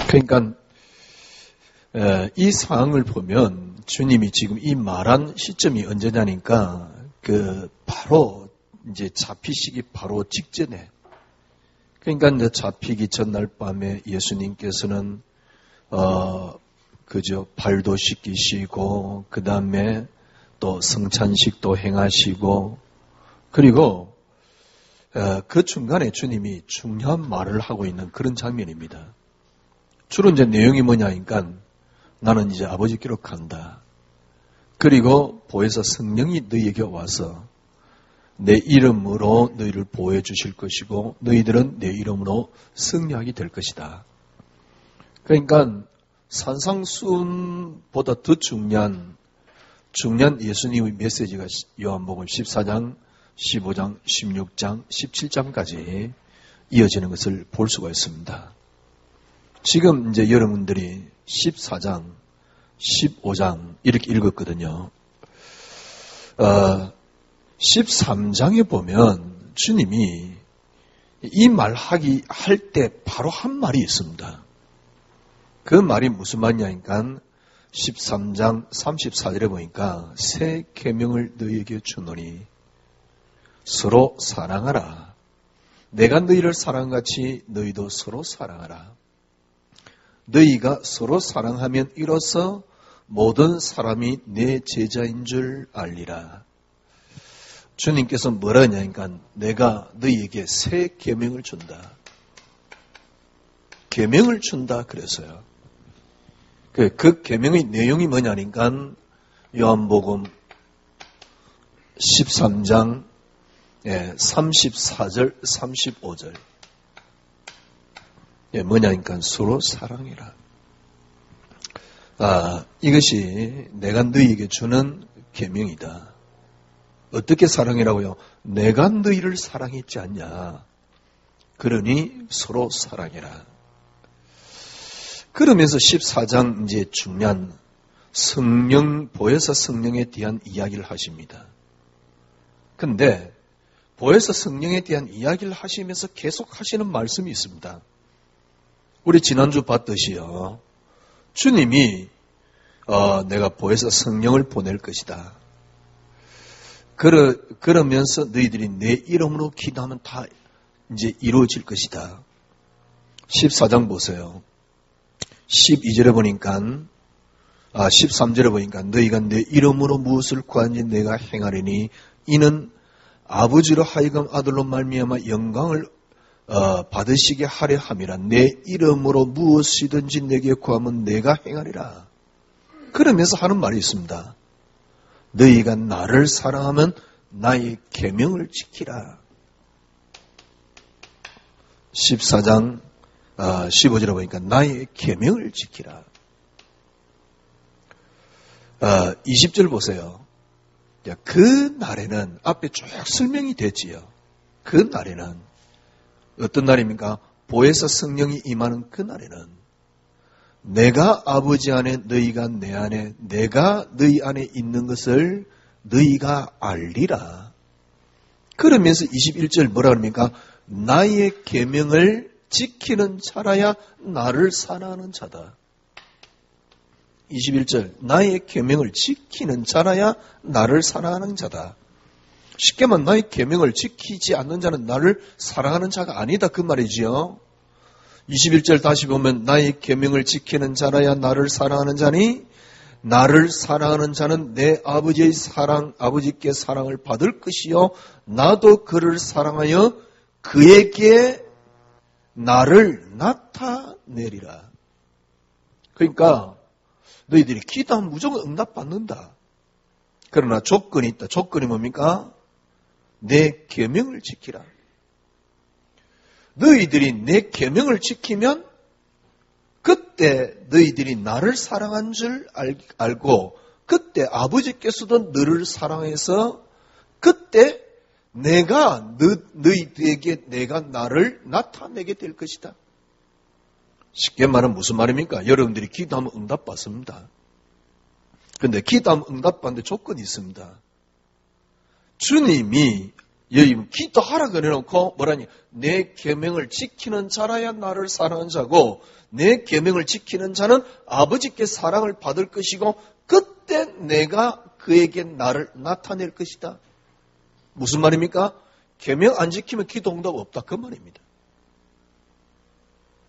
그러니까 이 상황을 보면 주님이 지금 이 말한 시점이 언제냐니까 바로 이제 잡히시기 바로 직전에, 그러니까 이제 잡히기 전날 밤에 예수님께서는 발도 씻기시고 그 다음에 또 성찬식도 행하시고, 그리고 그 중간에 주님이 중요한 말을 하고 있는 그런 장면입니다. 주로 이제 내용이 뭐냐니까 나는 이제 아버지께로 간다. 그리고 보혜사 성령이 너희에게 와서 내 이름으로 너희를 보호해 주실 것이고 너희들은 내 이름으로 승리하게 될 것이다. 그러니까 산상수훈보다 더 중요한 예수님의 메시지가 요한복음 14장, 15장, 16장, 17장까지 이어지는 것을 볼 수가 있습니다. 지금 이제 여러분들이 14장, 15장 이렇게 읽었거든요. 13장에 보면 주님이 이 말 할 때 바로 한 말이 있습니다. 그 말이 무슨 말이냐니까 13장 34절에 보니까 새 계명을 너희에게 주노니 서로 사랑하라. 내가 너희를 사랑같이 너희도 서로 사랑하라. 너희가 서로 사랑하면 이로써 모든 사람이 내 제자인 줄 알리라. 주님께서 뭐라 하냐니까 내가 너희에게 새 계명을 준다. 계명을 준다 그랬어요. 그 계명의 내용이 뭐냐니까 요한복음 13장 34절 35절 뭐냐니까 서로 사랑해라. 이것이 내가 너희에게 주는 계명이다. 어떻게 사랑해라고요? 내가 너희를 사랑했지 않냐. 그러니 서로 사랑해라. 그러면서 14장 이제 중요한 보혜사 성령에 대한 이야기를 하십니다. 근데 보혜사 성령에 대한 이야기를 하시면서 계속 하시는 말씀이 있습니다. 우리 지난주 봤듯이요. 주님이 내가 보혜사 성령을 보낼 것이다. 그러면서 너희들이 내 이름으로 기도하면 다 이제 이루어질 것이다. 14장 보세요. 12절에 보니까 13절에 보니까 너희가 내 이름으로 무엇을 구하는지 내가 행하리니 이는 아버지로 하여금 아들로 말미암아 영광을 받으시게 하려 함이라. 내 이름으로 무엇이든지 내게 구하면 내가 행하리라. 그러면서 하는 말이 있습니다. 너희가 나를 사랑하면 나의 계명을 지키라. 14장 15절에 보니까 나의 계명을 지키라. 20절 보세요. 그 날에는 앞에 쭉 설명이 됐지요. 그 날에는 어떤 날입니까? 보혜사 성령이 임하는 그 날에는 내가 아버지 안에 너희가 내 안에 내가 너희 안에 있는 것을 너희가 알리라. 그러면서 21절 뭐라 그럽니까? 나의 계명을 지키는 자라야 나를 사랑하는 자다. 21절 나의 계명을 지키는 자라야 나를 사랑하는 자다. 쉽게 말하면 나의 계명을 지키지 않는 자는 나를 사랑하는 자가 아니다 그 말이지요. 21절 다시 보면 나의 계명을 지키는 자라야 나를 사랑하는 자니 나를 사랑하는 자는 내 아버지의 사랑 아버지께 사랑을 받을 것이요 나도 그를 사랑하여 그에게 나를 나타내리라. 그러니까 너희들이 기도하면 무조건 응답받는다. 그러나 조건이 있다. 조건이 뭡니까? 내 계명을 지키라. 너희들이 내 계명을 지키면 그때 너희들이 나를 사랑한 줄 알고 그때 아버지께서도 너를 사랑해서 그때 너희들에게 내가 나를 나타내게 될 것이다. 쉽게 말하면 무슨 말입니까? 여러분들이 기도하면 응답받습니다. 그런데 기도하면 응답받는데 조건이 있습니다. 주님이 여기 기도하라 그래놓고 뭐라니? 내 계명을 지키는 자라야 나를 사랑하는 자고 내 계명을 지키는 자는 아버지께 사랑을 받을 것이고 그때 내가 그에게 나를 나타낼 것이다. 무슨 말입니까? 계명 안 지키면 기도 응답 없다 그 말입니다.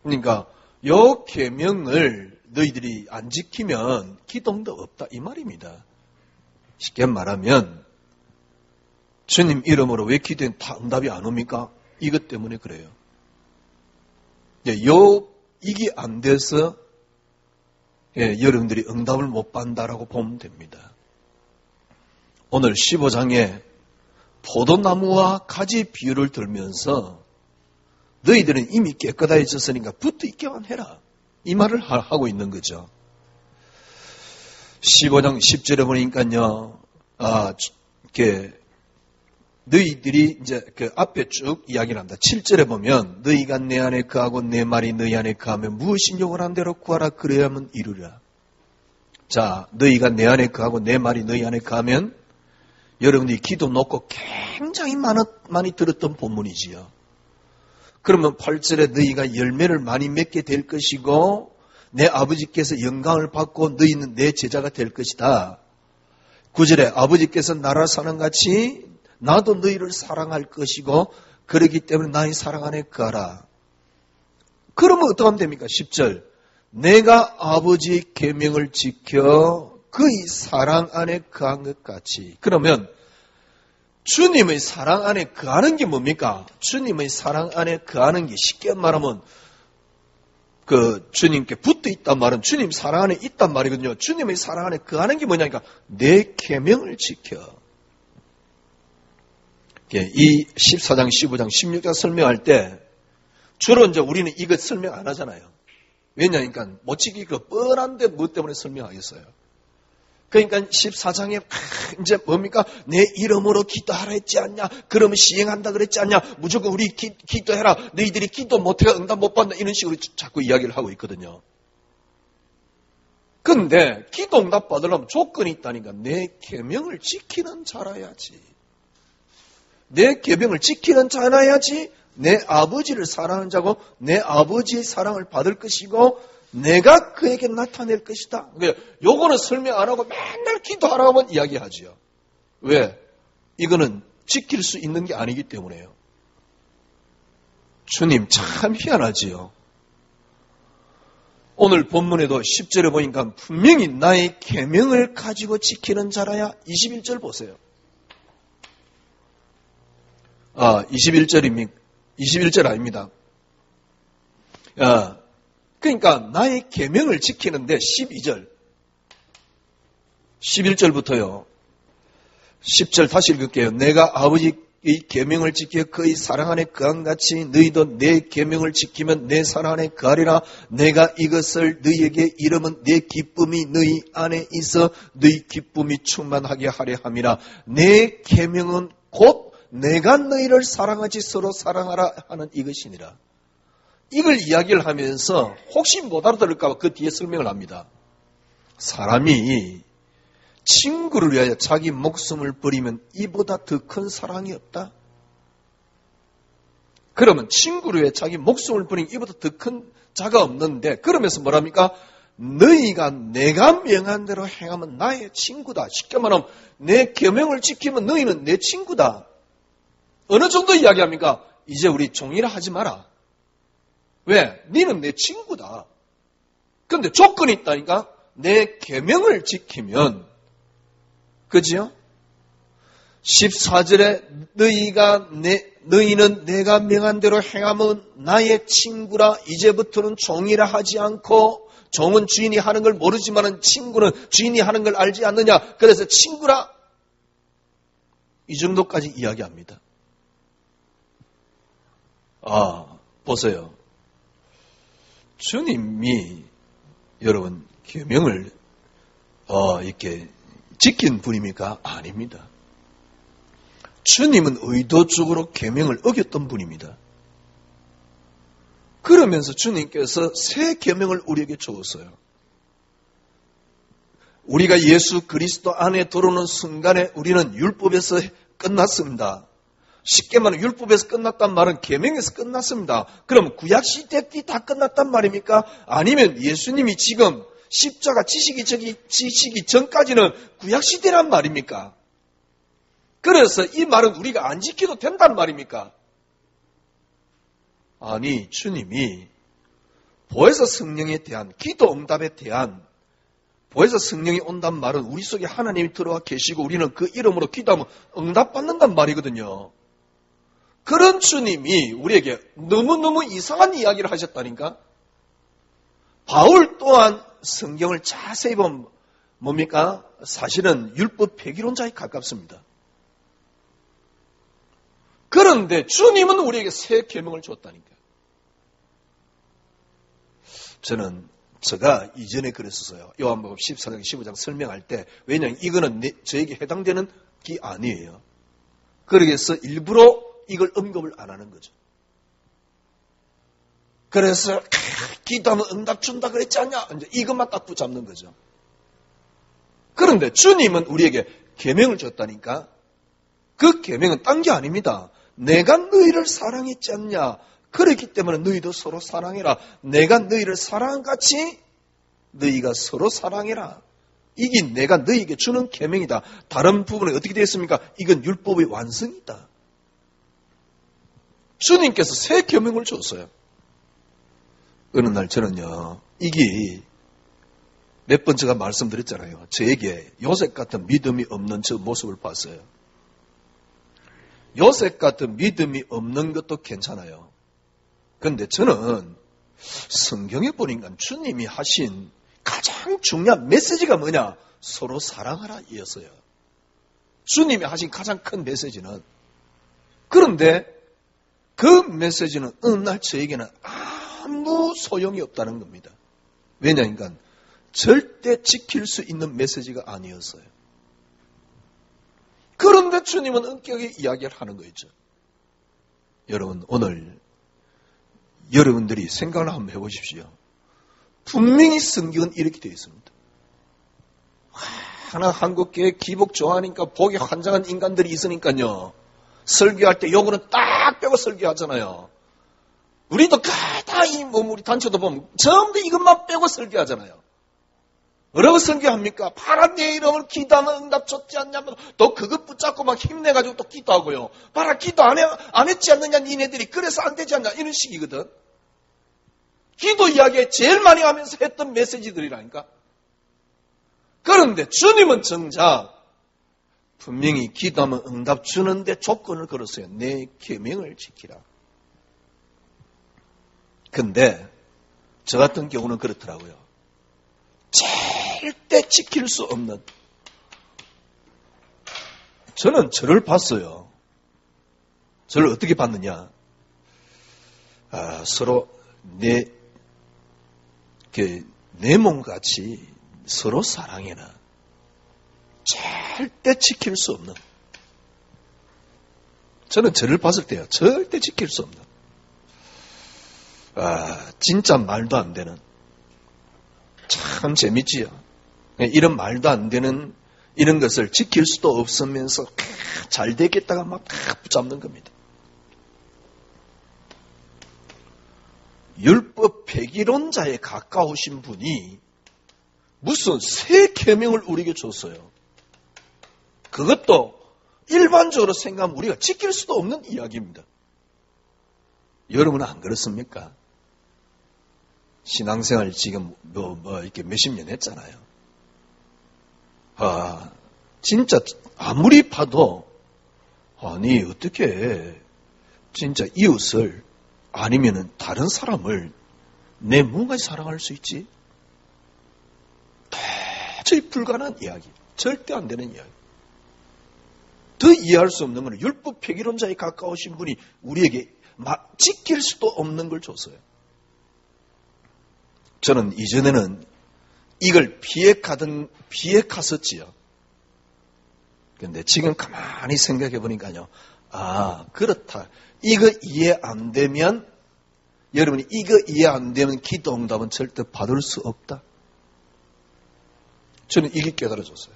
그러니까 요 계명을 너희들이 안 지키면 기도 응답 없다 이 말입니다. 쉽게 말하면 주님 이름으로 왜 기도엔 다 응답이 안 옵니까? 이것 때문에 그래요. 이게 안 돼서 여러분들이 응답을 못 받는다라고 보면 됩니다. 오늘 15장에 포도나무와 가지 비유를 들면서 너희들은 이미 깨끗해졌으니까 붙어 있게만 해라. 이 말을 하고 있는 거죠. 15장 10절에 보니까요, 너희들이 이제 그 앞에 쭉 이야기를 합니다. 7절에 보면 너희가 내 안에 거하고 내 말이 너희 안에 거하면 무엇인 요구하는 대로 구하라 그래야만 이루리라. 자, 너희가 내 안에 거하고 내 말이 너희 안에 거하면 여러분들이 기도 놓고 굉장히 많이 들었던 본문이지요. 그러면 8절에 너희가 열매를 많이 맺게 될 것이고 내 아버지께서 영광을 받고 너희는 내 제자가 될 것이다. 9절에 아버지께서 나라 사는 같이 나도 너희를 사랑할 것이고 그러기 때문에 나의 사랑 안에 거하라. 그러면 어떻게 하면 됩니까? 10절 내가 아버지의 계명을 지켜 그의 사랑 안에 거한 것 같이. 그러면 주님의 사랑 안에 거하는 게 뭡니까? 주님의 사랑 안에 거하는 게 쉽게 말하면 그 주님께 붙어 있단 말은 주님 사랑 안에 있단 말이거든요. 주님의 사랑 안에 거하는 게 뭐냐니까 내 계명을 지켜. 이 14장, 15장, 16장 설명할 때 주로 이제 우리는 이것 설명 안 하잖아요. 왜냐니까 못 지키기 그 뻔한데 뭐 때문에 설명하겠어요. 그러니까 14장에 이제 뭡니까? 내 이름으로 기도하라 했지 않냐? 그러면 시행한다 그랬지 않냐? 무조건 우리 기도해라. 너희들이 기도 못해가 응답 못 받는다. 이런 식으로 자꾸 이야기를 하고 있거든요. 근데 기도 응답 받으려면 조건이 있다니까. 내 계명을 지키는 자라야지. 내 계명을 지키는 자라야지 내 아버지를 사랑하는 자고 내 아버지의 사랑을 받을 것이고 내가 그에게 나타낼 것이다. 요거는 설명 안 하고 맨날 기도하라고만 이야기하지요. 왜? 이거는 지킬 수 있는 게 아니기 때문에요. 주님 참 희한하지요. 오늘 본문에도 10절에 보니까 분명히 나의 계명을 가지고 지키는 자라야 21절 보세요. 21절 아닙니다. 그러니까 나의 계명을 지키는데 12절. 11절부터요. 10절 다시 읽을게요. 내가 아버지의 계명을 지켜 그의 사랑 안에 거한 같이 너희도 내 계명을 지키면 내 사랑 안에 거하리라. 내가 이것을 너희에게 이르면 내 기쁨이 너희 안에 있어 너희 기쁨이 충만하게 하려 함이라. 내 계명은 곧 내가 너희를 사랑하지 서로 사랑하라 하는 이것이니라. 이걸 이야기를 하면서 혹시 못 알아들을까 봐 그 뒤에 설명을 합니다. 사람이 친구를 위하여 자기 목숨을 버리면 이보다 더 큰 사랑이 없다. 그러면 친구를 위해 자기 목숨을 버리면 이보다 더 큰 자가 없는데 그러면서 뭐랍니까? 너희가 내가 명한 대로 행하면 나의 친구다. 쉽게 말하면 내 계명을 지키면 너희는 내 친구다. 어느 정도 이야기합니까? 이제 우리 종이라 하지 마라. 왜? 너는 내 친구다. 그런데 조건이 있다니까? 내 계명을 지키면 그지요? 14절에 너희는 내가 명한 대로 행하면 나의 친구라. 이제부터는 종이라 하지 않고 종은 주인이 하는 걸 모르지만 친구는 주인이 하는 걸 알지 않느냐. 그래서 친구라. 이 정도까지 이야기합니다. 보세요. 주님이 여러분 계명을 이렇게 지킨 분입니까? 아닙니다. 주님은 의도적으로 계명을 어겼던 분입니다. 그러면서 주님께서 새 계명을 우리에게 주었어요. 우리가 예수 그리스도 안에 들어오는 순간에 우리는 율법에서 끝났습니다. 쉽게 말하면 율법에서 끝났단 말은 계명에서 끝났습니다. 그럼 구약시대 때 다 끝났단 말입니까? 아니면 예수님이 지금 십자가 지시기 전까지는 구약시대란 말입니까? 그래서 이 말은 우리가 안 지켜도 된단 말입니까? 아니, 주님이 보혜사 성령에 대한 기도 응답에 대한 보혜사 성령이 온단 말은 우리 속에 하나님이 들어와 계시고 우리는 그 이름으로 기도하면 응답받는단 말이거든요. 그런 주님이 우리에게 너무너무 이상한 이야기를 하셨다니까? 바울 또한 성경을 자세히 보면 뭡니까? 사실은 율법 폐기론자에 가깝습니다. 그런데 주님은 우리에게 새 계명을 줬다니까. 제가 이전에 그랬었어요. 요한복음 14장 15장 설명할 때, 왜냐하면 이거는 저에게 해당되는 게 아니에요. 그래서 일부러 이걸 언급을 안 하는 거죠. 그래서 기도하면 응답 준다 그랬지 않냐? 이제 이것만 딱 붙잡는 거죠. 그런데 주님은 우리에게 계명을 줬다니까. 그 계명은 딴 게 아닙니다. 내가 너희를 사랑했지 않냐? 그렇기 때문에 너희도 서로 사랑해라. 내가 너희를 사랑한 같이 너희가 서로 사랑해라. 이게 내가 너희에게 주는 계명이다. 다른 부분에 어떻게 되어 있습니까? 이건 율법의 완성이다. 주님께서 새 계명을 줬어요. 어느 날 저는요, 이게 몇 번 제가 말씀드렸잖아요. 저에게 요셉 같은 믿음이 없는 저 모습을 봤어요. 요셉 같은 믿음이 없는 것도 괜찮아요. 그런데 저는 성경에 보니까 주님이 하신 가장 중요한 메시지가 뭐냐? 서로 사랑하라 이었어요. 주님이 하신 가장 큰 메시지는. 그런데 그 메시지는 어느 날 저에게는 아무 소용이 없다는 겁니다. 왜냐하면 절대 지킬 수 있는 메시지가 아니었어요. 그런데 주님은 엄격히 이야기를 하는 거죠. 여러분, 오늘 여러분들이 생각을 한번 해보십시오. 분명히 성경은 이렇게 되어 있습니다. 하나 한국교회 기복 좋아하니까 복에 환장한 인간들이 있으니까요. 설교할 때 요거는 딱 빼고 설교하잖아요. 우리도 다 우리 단체도 보면 전부 이것만 빼고 설교하잖아요. 뭐라고 설교합니까? 봐라 내 이름을 기도하면 응답 줬지 않냐면 또 그것 붙잡고 막 힘내가지고 또 기도하고요. 봐라 기도 안 했지 않느냐 니네들이 그래서 안 되지 않냐 이런 식이거든. 기도 이야기에 제일 많이 하면서 했던 메시지들이라니까. 그런데 주님은 정작 분명히 기도하면 응답 주는데 조건을 걸었어요. 내 계명을 지키라. 근데 저 같은 경우는 그렇더라고요. 절대 지킬 수 없는. 저는 저를 봤어요. 저를 어떻게 봤느냐. 서로 내 몸같이 서로 사랑해라. 절대 지킬 수 없는. 저는 저를 봤을 때요. 절대 지킬 수 없는. 진짜 말도 안 되는. 참 재밌지요. 이런 말도 안 되는 이런 것을 지킬 수도 없으면서 잘 되겠다가 막 붙잡는 겁니다. 율법 폐기론자에 가까우신 분이 무슨 새 계명을 우리에게 줬어요. 그것도 일반적으로 생각하면 우리가 지킬 수도 없는 이야기입니다. 여러분은 안 그렇습니까? 신앙생활 지금 이렇게 몇십 년 했잖아요. 진짜 아무리 봐도 아니 어떻게 진짜 이웃을 아니면은 다른 사람을 내 몸까지 사랑할 수 있지? 도저히 불가능한 이야기. 절대 안 되는 이야기. 더 이해할 수 없는 것은 율법 폐기론자에 가까우신 분이 우리에게 지킬 수도 없는 걸 줬어요. 저는 이전에는 이걸 비핵했었지요. 그런데 지금 가만히 생각해 보니까요. 그렇다. 이거 이해 안 되면 여러분이 이거 이해 안 되면 기도 응답은 절대 받을 수 없다. 저는 이게 깨달아졌어요.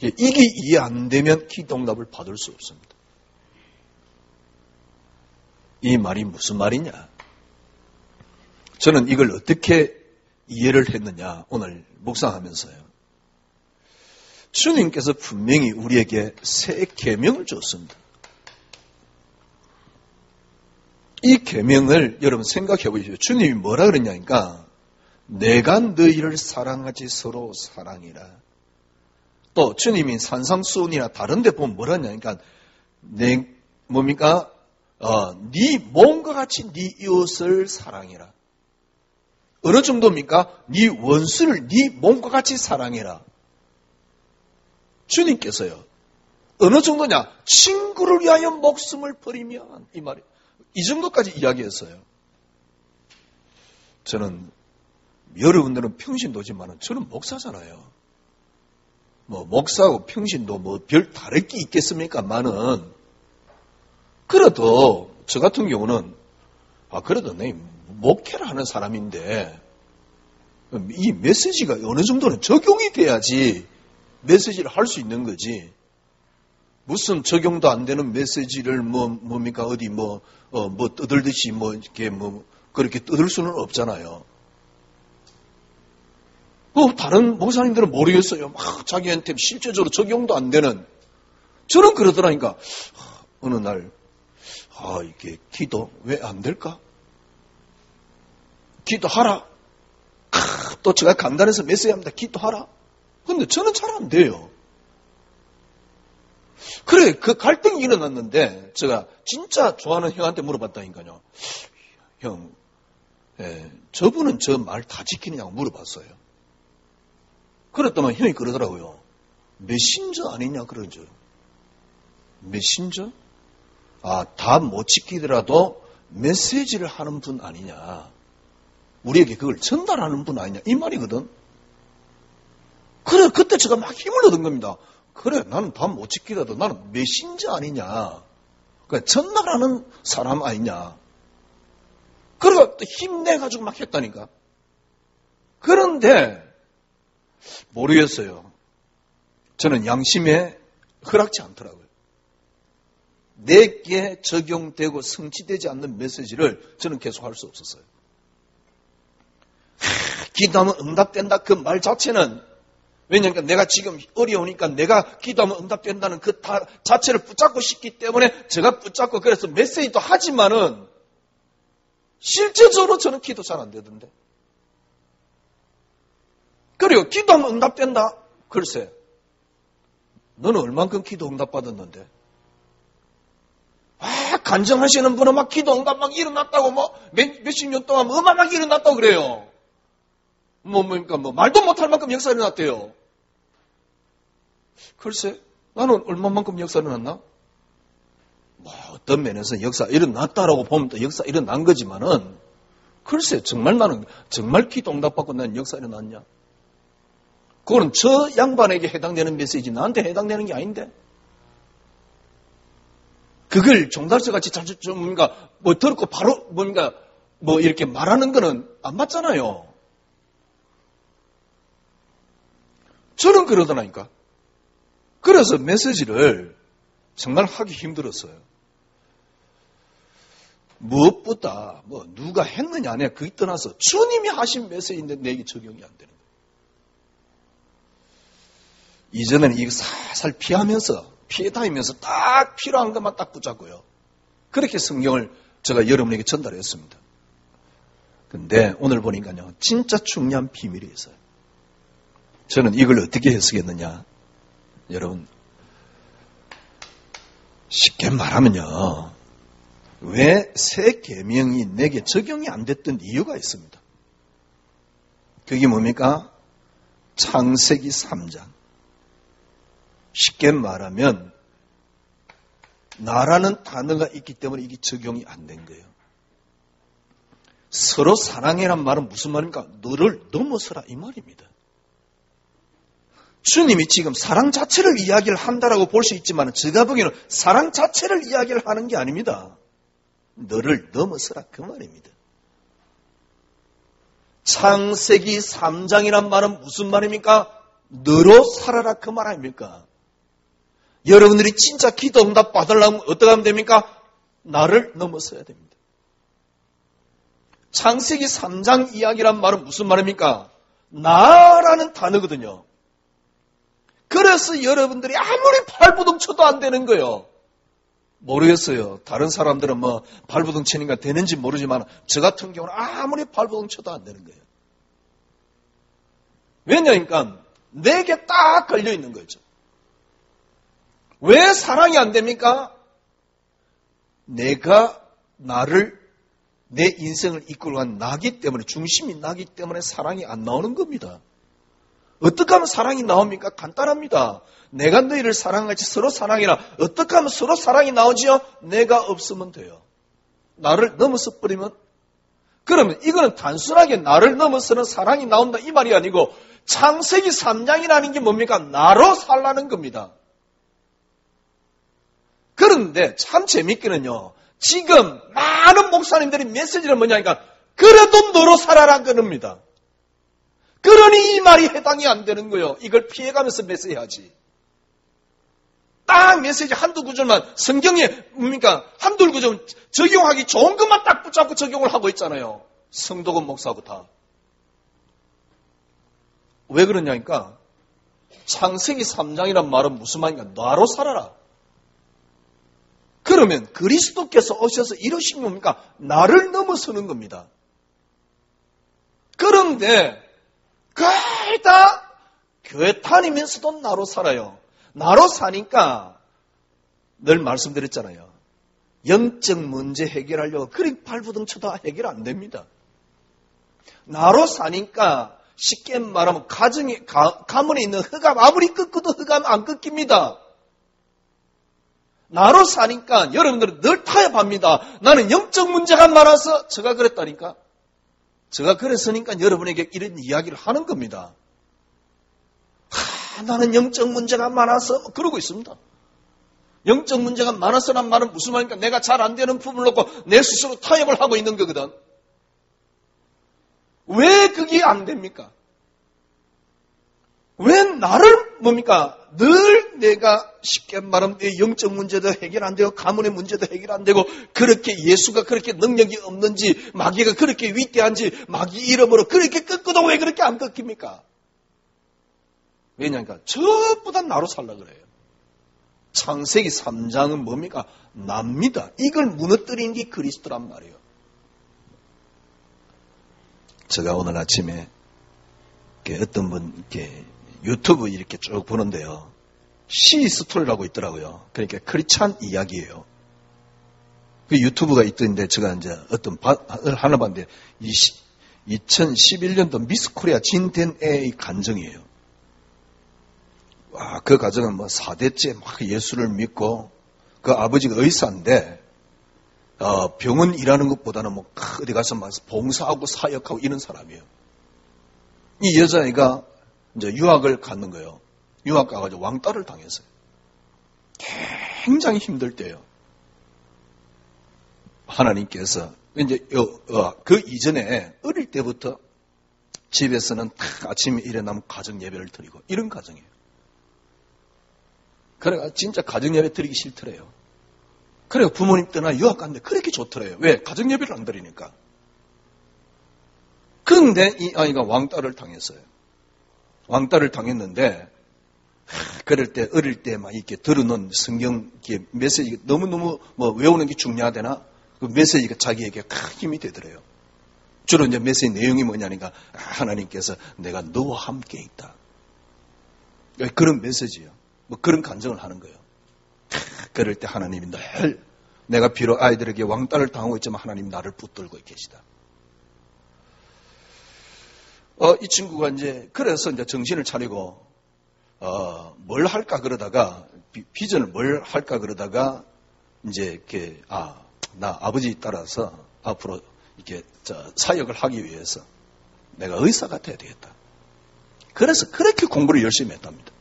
이게 이해 안 되면 기도 응답을 받을 수 없습니다. 이 말이 무슨 말이냐? 저는 이걸 어떻게 이해를 했느냐? 오늘 묵상하면서요. 주님께서 분명히 우리에게 새 계명을 줬습니다. 이 계명을 여러분 생각해 보십시오. 주님이 뭐라 그러냐니까 내가 너희를 사랑하지 서로 사랑이라. 또 주님이 산상수훈이나 다른 데 보면 뭐라 하냐니까 뭡니까? 네 몸과 같이 네 이웃을 사랑해라. 어느 정도입니까? 네 원수를 네 몸과 같이 사랑해라. 주님께서요. 어느 정도냐? 친구를 위하여 목숨을 버리면 이 말이 이 정도까지 이야기했어요. 저는 여러분들은 평신도지만은 저는 목사잖아요. 뭐 목사하고 평신도 뭐 별 다를 게 있겠습니까만은 그래도 저 같은 경우는 그래도 내 목회를 하는 사람인데 이 메시지가 어느 정도는 적용이 돼야지 메시지를 할 수 있는 거지. 무슨 적용도 안 되는 메시지를 뭡니까 어디 떠들듯이 이렇게 그렇게 떠들 수는 없잖아요. 다른 목사님들은 모르겠어요. 막 자기한테 실제적으로 적용도 안 되는. 저는 그러더라니까. 어느 날 이게 기도 왜 안 될까? 기도하라. 또 제가 간단해서 메시지 합니다. 기도하라. 근데 저는 잘 안 돼요. 그래, 그 갈등이 일어났는데, 제가 진짜 좋아하는 형한테 물어봤다니까요. 형, 저분은 저 말 다 지키느냐고 물어봤어요. 그랬더니 형이 그러더라고요. 메신저 아니냐, 그러죠. 메신저? 다 못 지키더라도 메시지를 하는 분 아니냐. 우리에게 그걸 전달하는 분 아니냐. 이 말이거든. 그래, 그때 제가 막 힘을 얻은 겁니다. 그래, 나는 다 못 지키더라도 나는 메신저 아니냐. 그러니까 전달하는 사람 아니냐. 그래가 또 힘내가지고 막 했다니까. 그런데, 모르겠어요. 저는 양심에 허락지 않더라고요. 내게 적용되고 성취되지 않는 메시지를 저는 계속 할 수 없었어요. 기도하면 응답된다 그 말 자체는 왜냐하면 내가 지금 어려우니까 내가 기도하면 응답된다는 그 자체를 붙잡고 싶기 때문에 제가 붙잡고 그래서 메시지도 하지만은 실제적으로 저는 기도 잘 안 되던데. 그리고 기도하면 응답된다. 글쎄, 너는 얼만큼 기도 응답 받았는데? 간증하시는 분은 막 기도 응답 막 일어났다고 몇십 년 동안 어마어마하게 일어났다고 그래요. 말도 못할 만큼 역사 일어났대요. 글쎄, 나는 얼마만큼 역사 일어났나? 어떤 면에서 역사 일어났다라고 보면 또 역사 일어난 거지만은, 글쎄, 나는 정말 기도 응답받고 난 역사 일어났냐? 그거는 저 양반에게 해당되는 메시지, 나한테 해당되는 게 아닌데? 그걸 종달새 같이 들었고 바로 이렇게 말하는 거는 안 맞잖아요. 저는 그러더라니까. 그래서 메시지를 정말 하기 힘들었어요. 무엇보다 누가 했느냐 안 해 그게 떠나서 주님이 하신 메시지인데 내게 적용이 안 되는 거예요. 이전에는 이거 살살 피해 다니면서 딱 필요한 것만 딱 붙잡고요. 그렇게 성경을 제가 여러분에게 전달했습니다. 근데 오늘 보니까요, 진짜 중요한 비밀이 있어요. 저는 이걸 어떻게 해석했느냐. 여러분, 쉽게 말하면요, 왜 새 계명이 내게 적용이 안 됐던 이유가 있습니다. 그게 뭡니까? 창세기 3장. 쉽게 말하면 나라는 단어가 있기 때문에 이게 적용이 안 된 거예요. 서로 사랑해란 말은 무슨 말입니까? 너를 넘어서라 이 말입니다. 주님이 지금 사랑 자체를 이야기를 한다라고 볼 수 있지만 제가 보기에는 사랑 자체를 이야기를 하는 게 아닙니다. 너를 넘어서라 그 말입니다. 창세기 3장이란 말은 무슨 말입니까? 너로 살아라 그 말 아닙니까? 여러분들이 진짜 기도 응답 받으려면 어떻게 하면 됩니까? 나를 넘어서야 됩니다. 창세기 3장 이야기란 말은 무슨 말입니까? 나라는 단어거든요. 그래서 여러분들이 아무리 발부둥 쳐도 안 되는 거예요. 모르겠어요. 다른 사람들은 뭐 발부둥 치니까 되는지 모르지만 저 같은 경우는 아무리 발부둥 쳐도 안 되는 거예요. 왜냐니까 내게 딱 걸려 있는 거죠. 왜 사랑이 안 됩니까? 내가 내 인생을 이끌어간 나기 때문에, 중심이 나기 때문에 사랑이 안 나오는 겁니다. 어떻게 하면 사랑이 나옵니까? 간단합니다. 내가 너희를 사랑같이 서로 사랑해라. 어떻게 하면 서로 사랑이 나오지요? 내가 없으면 돼요. 나를 넘어서 버리면? 그러면 이거는 단순하게 나를 넘어서는 사랑이 나온다 이 말이 아니고 창세기 3장이라는 게 뭡니까? 나로 살라는 겁니다. 그런데 참 재밌기는요. 지금 많은 목사님들이 메시지를 뭐냐니까 그래도 너로 살아라 그럽니다. 그러니 이 말이 해당이 안 되는 거예요. 이걸 피해가면서 메시지하지. 딱 메시지 한두 구절만 성경에 뭡니까? 한두 구절 적용하기 좋은 것만 딱 붙잡고 적용을 하고 있잖아요. 성도건 목사고 다. 왜 그러냐니까 창세기 3장이란 말은 무슨 말인가? 나로 살아라. 그러면 그리스도께서 오셔서 이루신 겁니까? 나를 넘어서는 겁니다. 그런데 거의 다 교회 다니면서도 나로 살아요. 나로 사니까 늘 말씀드렸잖아요. 영적 문제 해결하려고 그리 발부둥 쳐도 해결 안 됩니다. 나로 사니까 쉽게 말하면 가문에 있는 흑암 아무리 꺾어도 흑암 안 꺾입니다. 나로 사니까 여러분들은 늘 타협합니다. 나는 영적 문제가 많아서 제가 그랬다니까. 제가 그랬으니까 여러분에게 이런 이야기를 하는 겁니다. 나는 영적 문제가 많아서 그러고 있습니다. 영적 문제가 많아서란 말은 무슨 말입니까? 내가 잘 안 되는 부분을 놓고 내 스스로 타협을 하고 있는 거거든. 왜 그게 안 됩니까? 왜 나를 뭡니까? 늘 내가 쉽게 말하면 내 영적 문제도 해결 안 되고 가문의 문제도 해결 안 되고 그렇게 예수가 그렇게 능력이 없는지 마귀가 그렇게 위대한지 마귀 이름으로 그렇게 꺾어도 왜 그렇게 안 꺾입니까? 왜냐니까 전부 다 나로 살라 그래요. 창세기 3장은 뭡니까? 납니다. 이걸 무너뜨린 게 그리스도란 말이에요. 제가 오늘 아침에 어떤 분 이렇게 유튜브 이렇게 쭉 보는데요. 시스토리라고 있더라고요. 그러니까 크리스찬 이야기예요. 그 유튜브가 있던데 제가 이제 어떤 하나 봤는데 2011년도 미스 코리아 진된 애의 간증이에요. 와, 그 가정은 뭐 4대째 막 예수를 믿고 그 아버지가 의사인데 병원 일하는 것보다는 뭐 어디 가서 막 봉사하고 사역하고 이런 사람이에요. 이 여자애가 이제 유학을 갔는 거예요. 유학 가가지고 왕따를 당했어요. 굉장히 힘들 때요. 하나님께서 이제 그 이전에 어릴 때부터 집에서는 아침에 일어나면 가정 예배를 드리고 이런 가정이에요. 그래가 진짜 가정 예배 드리기 싫더래요. 그래요. 부모님 떠나 유학 갔는데 그렇게 좋더래요. 왜? 가정 예배를 안 드리니까. 그런데 이 아이가 왕따를 당했어요. 왕따를 당했는데 그럴 때 어릴 때 막 이렇게 들어놓은 성경 메시지가 너무너무 뭐 외우는 게 중요하대나 그 메시지가 자기에게 큰 힘이 되더래요. 주로 이제 메시지 내용이 뭐냐니까 하나님께서 내가 너와 함께 있다. 그런 메시지예요. 뭐 그런 간증을 하는 거예요. 그럴 때 하나님이 늘 내가 비록 아이들에게 왕따를 당하고 있지만 하나님 나를 붙들고 계시다. 이 친구가 이제 그래서 이제 정신을 차리고 뭘 할까 그러다가 비전을 뭘 할까 그러다가 이제 이렇게 나 아버지 따라서 앞으로 이렇게 사역을 하기 위해서 내가 의사가 돼야 되겠다. 그래서 그렇게 공부를 열심히 했답니다.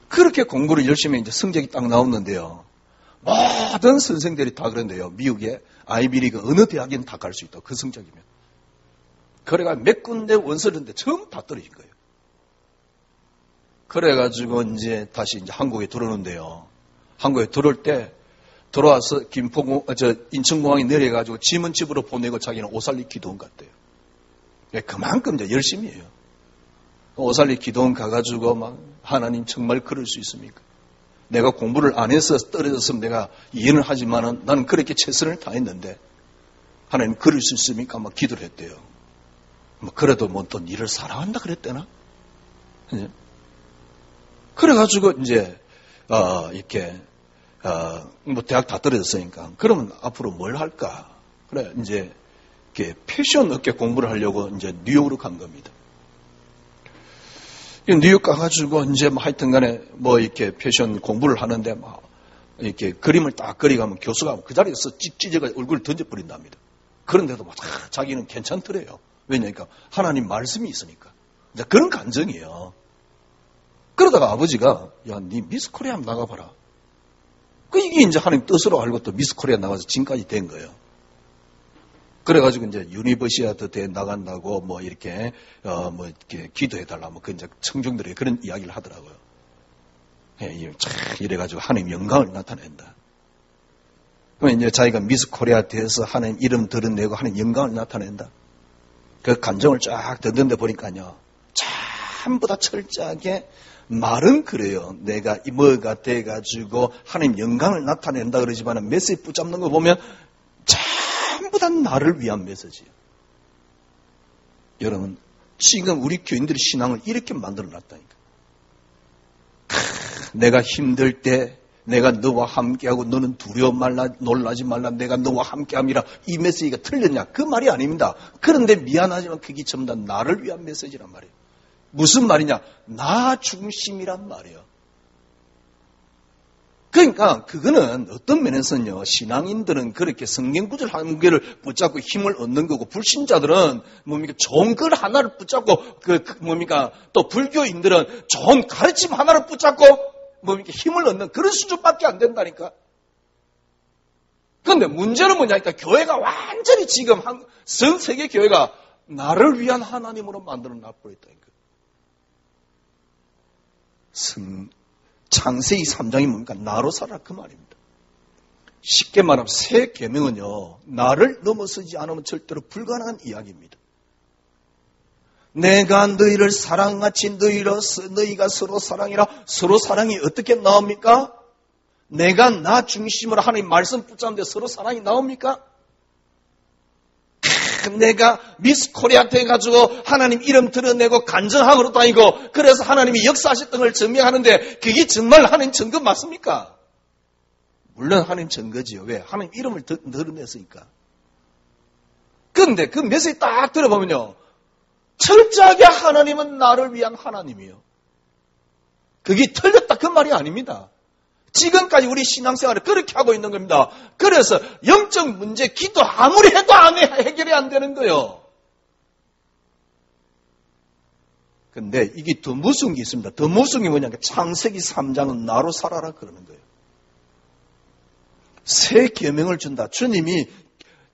그렇게 공부를 열심히 이제 성적이 딱 나왔는데요. 모든 선생들이 다 그런데요. 미국의 아이비리그 어느 대학이든 다 갈 수 있다. 그 성적이면. 그래가 몇 군데 원서인데 처음 다 떨어진 거예요. 그래가지고 이제 다시 이제 한국에 들어오는데요. 한국에 들어올 때 돌아와서 인천공항에 내려가지고 짐은 집으로 보내고 자기는 오살리 기도원 갔대요. 그만큼 이제 열심히 해요. 오살리 기도원 가가지고 막 하나님 정말 그럴 수 있습니까? 내가 공부를 안 해서 떨어졌으면 내가 이해는 하지만은 나는 그렇게 최선을 다했는데 하나님 그럴 수 있습니까? 막 기도를 했대요. 뭐 그래도 뭐 또 니를 사랑한다 그랬대나? 그래가지고 이제 이렇게 뭐 대학 다 떨어졌으니까 그러면 앞으로 뭘 할까? 그래 이제 이렇게 패션 업계 공부를 하려고 이제 뉴욕으로 간 겁니다. 뉴욕 가가지고 이제 뭐 하여튼간에 뭐 이렇게 패션 공부를 하는데 막 이렇게 그림을 딱 그리가면 교수가 그 자리에서 찢어가 얼굴을 던져버린답니다. 그런데도 막 자기는 괜찮더래요. 왜냐니까 하나님 말씀이 있으니까. 이제 그런 감정이에요. 그러다가 아버지가 야, 니 미스 코리아 한번 나가봐라. 이게 이제 하나님 뜻으로 알고 또 미스 코리아 나가서 지금까지 된 거예요. 그래가지고 이제 유니버시아드 대회 나간다고 뭐 이렇게 뭐 이렇게 기도해달라 뭐 그 이제 청중들이 그런 이야기를 하더라고요. 이래가지고 하나님 영광을 나타낸다. 그러면 이제 자기가 미스 코리아 대회에서 하나님 이름 드러내고 하나님 영광을 나타낸다. 그 감정을 쫙 듣는데 보니까요, 전부 다 철저하게 말은 그래요. 내가 뭐가 돼가지고 하나님 영광을 나타낸다 그러지만 메시지 붙잡는 거 보면 전부 다 나를 위한 메시지예요. 여러분, 지금 우리 교인들의 신앙을 이렇게 만들어놨다니까. 내가 힘들 때 내가 너와 함께하고 너는 두려워 말라 놀라지 말라 내가 너와 함께함이라 이 메시지가 틀렸냐? 그 말이 아닙니다. 그런데 미안하지만 그게 전부 다 나를 위한 메시지란 말이에요. 무슨 말이냐? 나 중심이란 말이에요. 그러니까 그거는 어떤 면에서는요, 신앙인들은 그렇게 성경 구절 한 개를 붙잡고 힘을 얻는 거고, 불신자들은 뭡니까 좋은 글 하나를 붙잡고 또 불교인들은 좋은 가르침 하나를 붙잡고 힘을 얻는 그런 수준밖에 안 된다니까. 그런데 문제는 뭐냐니까 교회가 완전히 지금 전 세계 교회가 나를 위한 하나님으로 만들어 놔버렸다니까. 창세기 3장이 뭡니까? 나로 살아 그 말입니다. 쉽게 말하면 새 계명은요, 나를 넘어서지 않으면 절대로 불가능한 이야기입니다. 내가 너희를 사랑같이 너희가 서로 사랑이라. 서로 사랑이 어떻게 나옵니까? 내가 나 중심으로 하나님 말씀 붙잡는데 서로 사랑이 나옵니까? 내가 미스 코리아 돼가지고 하나님 이름 드러내고 간증하고 다니고 그래서 하나님이 역사하셨던 걸 증명하는데 그게 정말 하나님 증거 맞습니까? 물론 하나님 증거지요. 왜? 하나님 이름을 드러냈으니까. 그런데 그 메시지 딱 들어보면요, 철저하게 하나님은 나를 위한 하나님이요. 그게 틀렸다 그 말이 아닙니다. 지금까지 우리 신앙생활을 그렇게 하고 있는 겁니다. 그래서 영적 문제 기도 아무리 해도 해결이 안 되는 거예요. 근데 이게 더 무서운 게 있습니다. 더 무서운 게 뭐냐면 창세기 3장은 나로 살아라 그러는 거예요. 새 계명을 준다. 주님이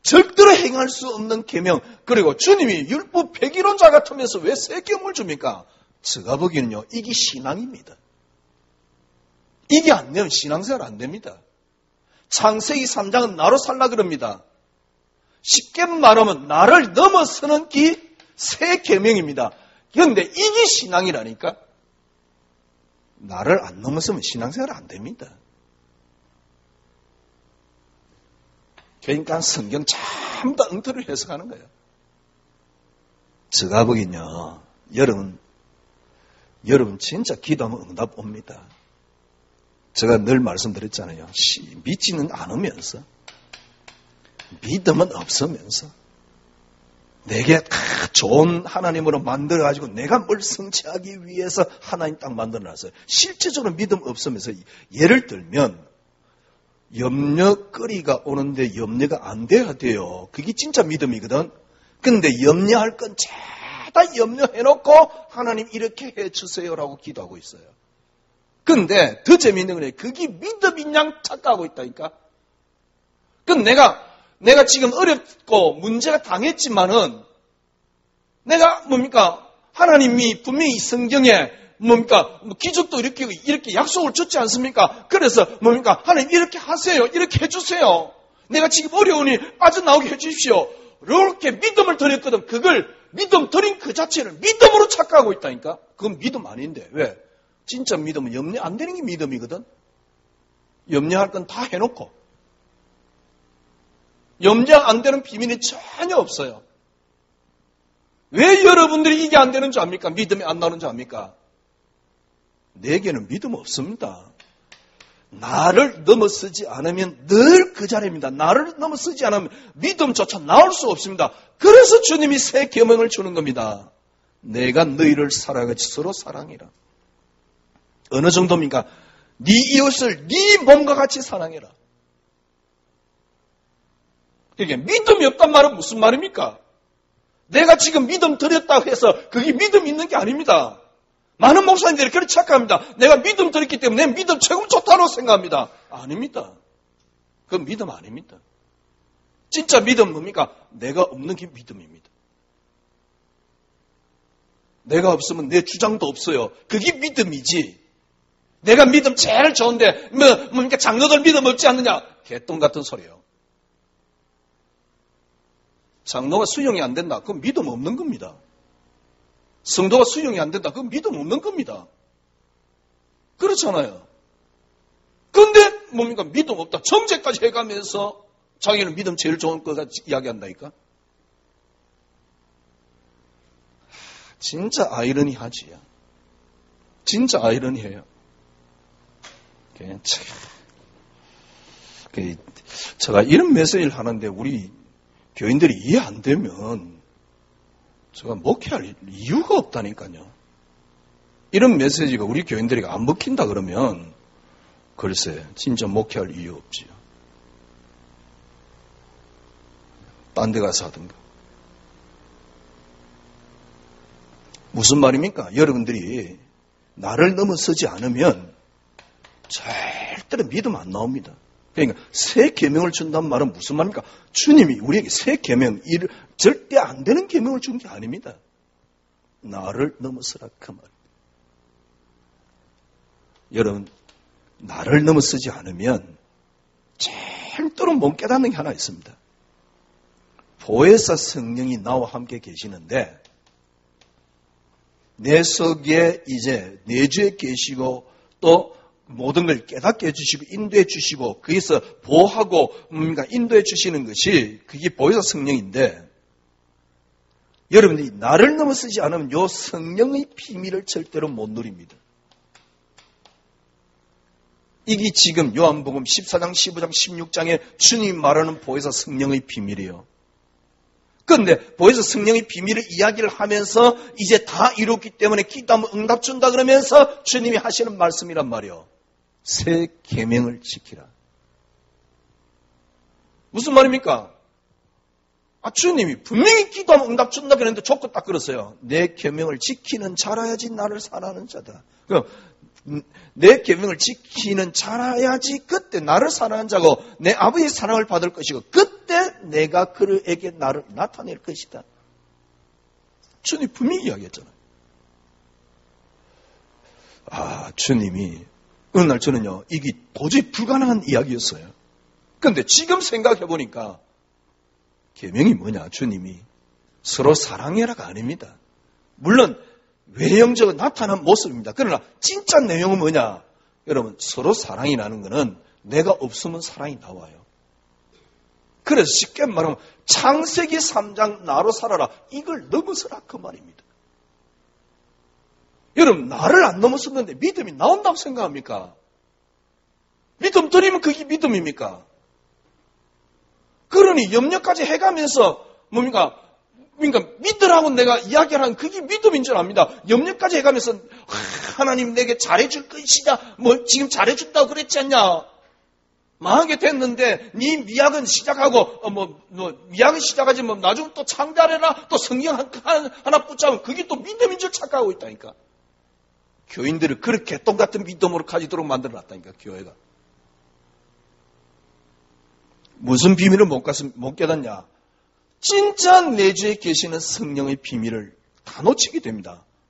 절대로 행할 수 없는 계명, 그리고 주님이 율법 폐기론자 같으면서 왜 새 계명을 줍니까? 제가 보기에는요, 이게 신앙입니다. 이게 안 되면 신앙생활 안 됩니다. 창세기 3장은 나로 살라 그럽니다. 쉽게 말하면 나를 넘어서는 게 새 계명입니다. 그런데 이게 신앙이라니까? 나를 안 넘어서면 신앙생활 안 됩니다. 그러니까 성경 전부 다 엉터리로 해석하는 거예요. 제가 보기엔요, 여러분 진짜 기도하면 응답 옵니다. 제가 늘 말씀드렸잖아요. 믿지는 않으면서, 믿음은 없으면서, 내게 좋은 하나님으로 만들어가지고 내가 뭘 성취하기 위해서 하나님 딱 만들어놨어요. 실제적으로 믿음 없으면서, 예를 들면 염려거리가 오는데 염려가 안 돼야 돼요. 그게 진짜 믿음이거든. 근데 염려할 건 죄다 염려해놓고 하나님 이렇게 해주세요라고 기도하고 있어요. 근데 더 재미있는 건 그게 믿음인 양 착각하고 있다니까. 그럼 내가 지금 어렵고 문제가 당했지만은 내가 하나님이 분명히 성경에 뭡니까? 기적도 이렇게 약속을 줬지 않습니까? 그래서 뭡니까? 하나님 이렇게 하세요. 이렇게 해주세요. 내가 지금 어려우니 빠져나오게 해주십시오. 이렇게 믿음을 드렸거든. 그걸 믿음 드린 그 자체를 믿음으로 착각하고 있다니까? 그건 믿음 아닌데. 왜? 진짜 믿음은 염려 안 되는 게 믿음이거든. 염려할 건 다 해놓고 염려 안 되는 비밀이 전혀 없어요. 왜 여러분들이 이게 안 되는 줄 압니까? 믿음이 안 나오는 줄 압니까? 내게는 믿음 없습니다. 나를 넘어서지 않으면 늘 그 자리입니다. 나를 넘어서지 않으면 믿음조차 나올 수 없습니다. 그래서 주님이 새 계명을 주는 겁니다. 내가 너희를 사랑하지 서로 사랑해라. 어느 정도입니까? 네 이웃을 네 몸과 같이 사랑해라. 이게 믿음이 없단 말은 무슨 말입니까? 내가 지금 믿음 드렸다고 해서 그게 믿음 있는 게 아닙니다. 많은 목사님들이 그렇게 착각합니다. 내가 믿음 드렸기 때문에 내 믿음 최고 좋다고 생각합니다. 아닙니다. 그건 믿음 아닙니다. 진짜 믿음은 뭡니까? 내가 없는 게 믿음입니다. 내가 없으면 내 주장도 없어요. 그게 믿음이지. 내가 믿음 제일 좋은데 뭡니까? 장로들 믿음 없지 않느냐? 개똥 같은 소리예요. 장로가 수용이 안 된다. 그건 믿음 없는 겁니다. 성도가 수용이 안 된다. 그건 믿음 없는 겁니다. 그렇잖아요. 그런데 뭡니까? 믿음 없다. 정죄까지 해가면서 자기는 믿음 제일 좋은 거 같이 이야기한다니까? 진짜 아이러니하지요. 진짜 아이러니해요. 제가 이런 메시지를 하는데 우리 교인들이 이해 안 되면 제가 목회할 이유가 없다니까요. 이런 메시지가 우리 교인들이 안 먹힌다 그러면 글쎄 진짜 목회할 이유 없지요. 딴 데 가서 하든가. 무슨 말입니까? 여러분들이 나를 넘어서지 않으면 절대로 믿음 안 나옵니다. 그러니까 새 계명을 준다는 말은 무슨 말입니까? 주님이 우리에게 새 계명, 절대 안 되는 계명을 준 게 아닙니다. 나를 넘어서라 그 말. 여러분, 나를 넘어서지 않으면 절대로 못 깨닫는 게 하나 있습니다. 보혜사 성령이 나와 함께 계시는데 내 속에 이제 내주에 계시고 또 모든 걸 깨닫게 해주시고 인도해 주시고 거기서 보호하고 인도해 주시는 것이 그게 보혜사 성령인데 여러분들이 나를 넘어서지 않으면 요 성령의 비밀을 절대로 못 누립니다. 이게 지금 요한복음 14장, 15장, 16장에 주님이 말하는 보혜사 성령의 비밀이에요. 그런데 보혜사 성령의 비밀을 이야기를 하면서 이제 다 이뤘기 때문에 기도하면 응답 준다 그러면서 주님이 하시는 말씀이란 말이에요. 새 계명을 지키라. 무슨 말입니까? 주님이 분명히 기도하면 응답 준다 그랬는데 조건 딱 그랬어요. 내 계명을 지키는 자라야지 나를 사랑하는 자다. 내 계명을 지키는 자라야지 그때 나를 사랑하는 자고 내 아버지의 사랑을 받을 것이고 그때 내가 그에게 나를 나타낼 것이다. 주님이 분명히 이야기했잖아요. 주님이 어느 날 저는요 이게 도저히 불가능한 이야기였어요. 그런데 지금 생각해 보니까 계명이 뭐냐? 주님이 서로 사랑해라가 아닙니다. 물론 외형적으로 나타난 모습입니다. 그러나 진짜 내용은 뭐냐? 여러분 서로 사랑이라는 것은 내가 없으면 사랑이 나와요. 그래서 쉽게 말하면 창세기 3장 나로 살아라 이걸 넘어서라 그 말입니다. 여러분 나를 안 넘어섰는데 믿음이 나온다고 생각합니까? 믿음 드리면 그게 믿음입니까? 그러니 염려까지 해가면서 뭡니까? 그러니까 믿으라고 내가 이야기를 하는 그게 믿음인 줄 압니다. 염려까지 해가면서 하나님 내게 잘해줄 것이다. 지금 잘해준다고 그랬지 않냐? 망하게 됐는데 네 미학은 시작하고 미학은 시작하지 나중에 또 창달해라 또 성경 하나 붙잡으면 그게 또 믿음인 줄 착각하고 있다니까. 교인들을 그렇게 똑같은 믿음으로 가지도록 만들어놨다니까 교회가. 무슨 비밀을 못 깨닫냐? 진짜 내주에 계시는 성령의 비밀을 다 놓치게 됩니다.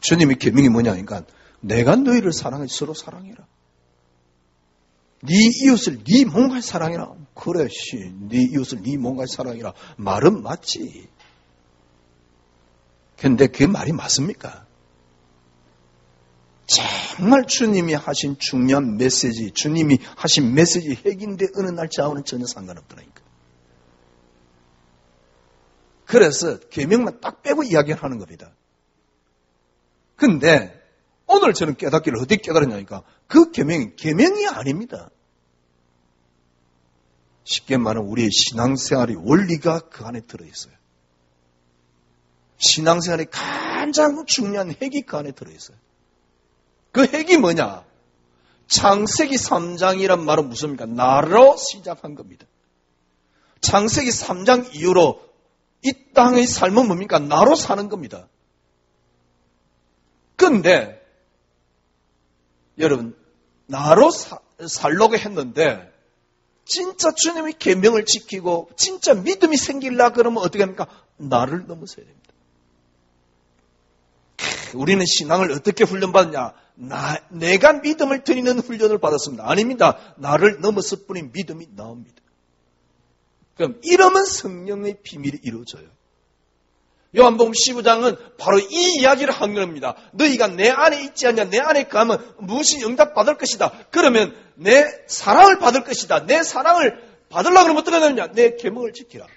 주님의 계명이 뭐냐니까 내가 너희를 사랑해 서로 사랑해라. 네 이웃을 네 몸같이 사랑해라. 그래, 네 이웃을 네 몸같이 사랑해라. 말은 맞지. 근데 그게 말이 맞습니까? 정말 주님이 하신 중요한 메시지, 주님이 하신 메시지 핵인데 어느 날 저하고는 전혀 상관없더라니까. 그래서 계명만 딱 빼고 이야기를 하는 겁니다. 근데 오늘 저는 깨닫기를 어떻게 깨달았냐니까 그 계명이 아닙니다. 쉽게 말하면 우리의 신앙생활의 원리가 그 안에 들어있어요. 신앙생활의 가장 중요한 핵이 그 안에 들어있어요. 그 핵이 뭐냐? 창세기 3장이란 말은 무엇입니까? 나로 시작한 겁니다. 창세기 3장 이후로 이 땅의 삶은 뭡니까? 나로 사는 겁니다. 그런데 여러분 나로 살려고 했는데 진짜 주님의 계명을 지키고 진짜 믿음이 생기려 그러면 어떻게 합니까? 나를 넘어서야 됩니다. 우리는 신앙을 어떻게 훈련받느냐? 내가 믿음을 드리는 훈련을 받았습니다. 아닙니다. 나를 넘어서 뿐인 믿음이 나옵니다. 그럼 이러면 성령의 비밀이 이루어져요. 요한복음 15장은 바로 이 이야기를 한 겁니다. 너희가 내 안에 있지 않냐? 내 안에 가면 무엇이 응답받을 것이다. 그러면 내 사랑을 받을 것이다. 내 사랑을 받으려고 그러면 어떻게 되느냐? 내 계명을 지키라.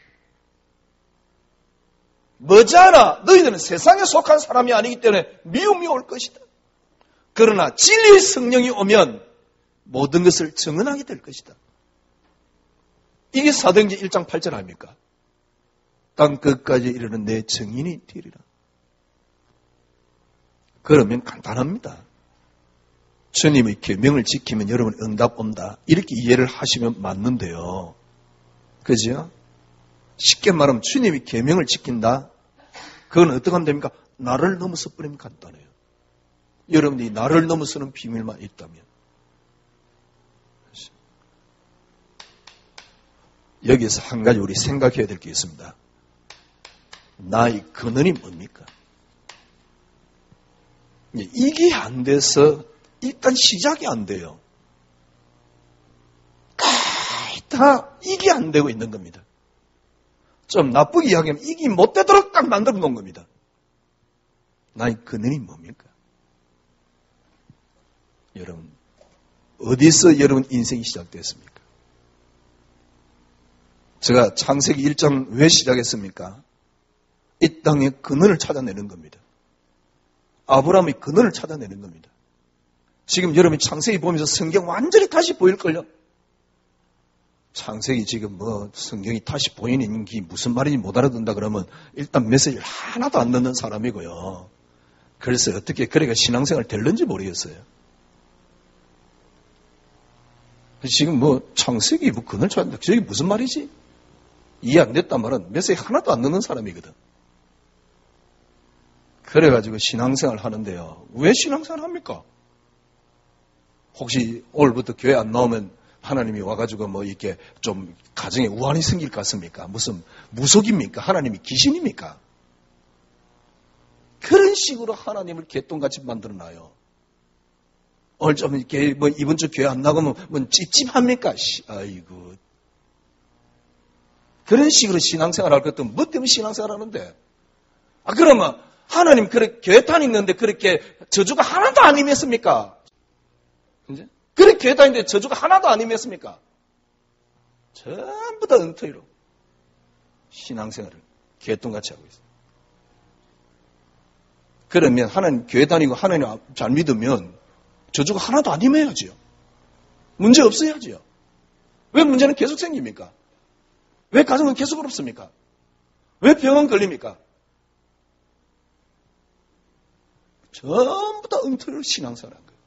머지않아 너희들은 세상에 속한 사람이 아니기 때문에 미움이 올 것이다. 그러나 진리의 성령이 오면 모든 것을 증언하게 될 것이다. 이게 사도행전 1장 8절 아닙니까? 땅 끝까지 이르는 내 증인이 되리라. 그러면 간단합니다. 주님의 계명을 지키면 여러분 응답 온다. 이렇게 이해를 하시면 맞는데요. 그죠? 쉽게 말하면 주님이 계명을 지킨다. 그건 어떻게 하면 됩니까? 나를 넘어서 버리면 간단해요. 여러분이 나를 넘어서는 비밀만 있다면. 여기서 한 가지 우리 생각해야 될 게 있습니다. 나의 근원이 뭡니까? 이게 안 돼서 일단 시작이 안 돼요. 다 이게 안 되고 있는 겁니다. 좀 나쁘게 이야기하면 이게 못 되도록 딱 만들어 놓은 겁니다. 나의 근원이 뭡니까? 여러분, 어디서 여러분 인생이 시작됐습니까? 제가 창세기 1장 왜 시작했습니까? 이 땅의 근원을 찾아내는 겁니다. 아브라함의 근원을 찾아내는 겁니다. 지금 여러분이 창세기 보면서 성경 완전히 다시 보일걸요? 창세기 지금 성경이 다시 보이는 게 무슨 말인지 못 알아듣는다 그러면 일단 메시지를 하나도 안 넣는 사람이고요. 그래서 어떻게 그래가 신앙생활 될는지 모르겠어요. 지금 창세기 근원을 찾는다. 저게 무슨 말이지? 이해 안 됐단 말은 메시지 하나도 안 넣는 사람이거든. 그래가지고 신앙생활 하는데요. 왜 신앙생활 합니까? 혹시 오늘부터 교회 안 나오면 하나님이 와가지고 이렇게 좀 가정에 우환이 생길 것 같습니까? 무슨 무속입니까? 하나님이 귀신입니까? 그런 식으로 하나님을 개똥같이 만들어놔요. 오늘 좀 이렇게 이번 주 교회 안 나가면 찝찝합니까? 아이고. 그런 식으로 신앙생활 할 것도 뭐 때문에 신앙생활 하는데? 그러면 하나님 교회 다니는데 그렇게 저주가 하나도 안 임했습니까? 이제? 그렇게 교회 다니는데 저주가 하나도 안 임했습니까? 전부 다 엉터리로 신앙생활을 개똥같이 하고 있어요. 그러면 하나님 교회 다니고 하나님 잘 믿으면 저주가 하나도 안 임해야지요. 문제 없어야지요. 왜 문제는 계속 생깁니까? 왜 가정은 계속 어렵습니까? 왜 병은 걸립니까? 전부 다 엉터리로 신앙생활한 거예요.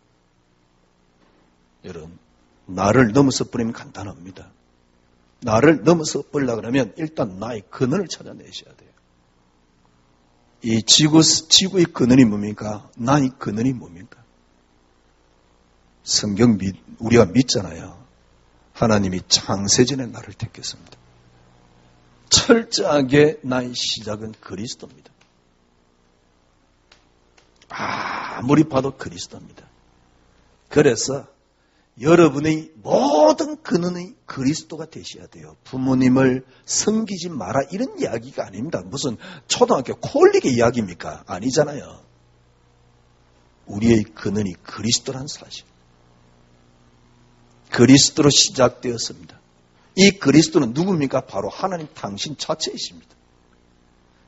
여러분, 나를 넘어서 버리면 간단합니다. 나를 넘어서 버리려고 그러면 일단 나의 근원을 찾아내셔야 돼요. 이 지구의 근원이 뭡니까? 나의 근원이 뭡니까? 성경 우리가 믿잖아요. 하나님이 창세전에 나를 택했습니다. 철저하게 나의 시작은 그리스도입니다. 아무리 봐도 그리스도입니다. 그래서 여러분의 모든 근원이 그리스도가 되셔야 돼요. 부모님을 섬기지 마라 이런 이야기가 아닙니다. 무슨 초등학교 콜릭의 이야기입니까? 아니잖아요. 우리의 근원이 그리스도란 사실. 그리스도로 시작되었습니다. 이 그리스도는 누굽니까? 바로 하나님 당신 자체이십니다.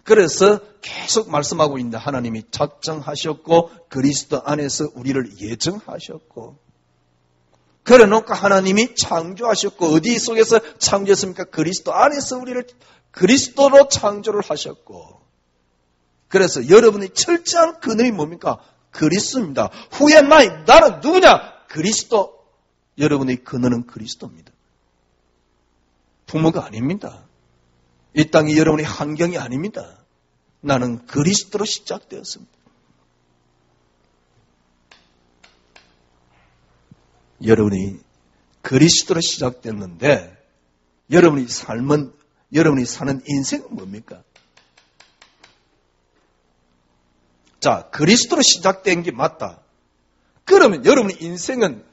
그래서 계속 말씀하고 있는데 하나님이 작정하셨고 그리스도 안에서 우리를 예정하셨고 그래 놓고 하나님이 창조하셨고 어디 속에서 창조했습니까? 그리스도 안에서 우리를 그리스도로 창조를 하셨고 그래서 여러분의 철저한 근원이 뭡니까? 그리스도입니다. Who am I? 나는 누구냐? 그리스도. 여러분의 근원은 그리스도입니다. 부모가 아닙니다. 이 땅이 여러분의 환경이 아닙니다. 나는 그리스도로 시작되었습니다. 여러분이 그리스도로 시작됐는데 여러분이 사는 인생은 뭡니까? 자, 그리스도로 시작된 게 맞다. 그러면 여러분의 인생은